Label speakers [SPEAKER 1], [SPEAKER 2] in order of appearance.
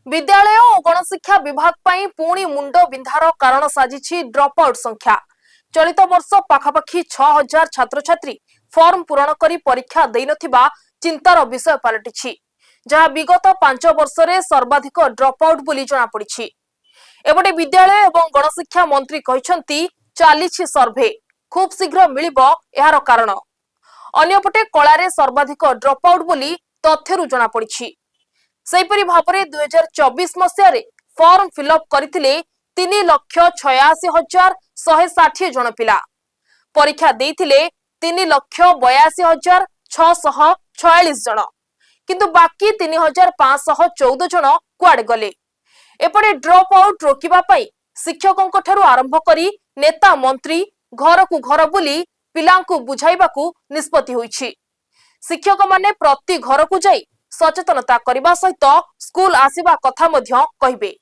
[SPEAKER 1] विद्यालय और गणशिक्षा विभाग पर पुणी मुंड बिंधार कारण साजिछि ड्रप आउट संख्या। चलित वर्ष पाखापाखि 6000 छात्र छात्री फॉर्म पूरण करी परीक्षा देई नथिबा चिंतार विषय पलटिछि, जहां विगत 5 वर्ष रे सर्वाधिक ड्रप आउट बोली जना पड़िछि। एबटे विद्यालय एवं गणशिक्षा मंत्री कहिसंती चालिछि सर्वे, खूब शीघ्र मिलिबो एहार कारण। अन्यपटे कलारे सर्वाधिक ड्रप आउट बोली तथ्यरु जना पड़िछि। सेपरि भावरे 2024 मसियारे फॉर्म फिलअप करथिले 3,86,160 जन पिला। परीक्षा देइथिले 3,82,646 जन, किंतु बाकी 3,514 जन कुआडे गले। एपटे ड्रप आउट रोकिबा पई शिक्षकों ठारू आरंभ करी नेता मंत्री घर को घर बुली पिलांकु बुझाइबाकू निष्पत्ति होईछि। शिक्षक माने प्रति घर को जाई सचेतनता करने सहित स्कूल आसिबा कथा मध्य कहिबे।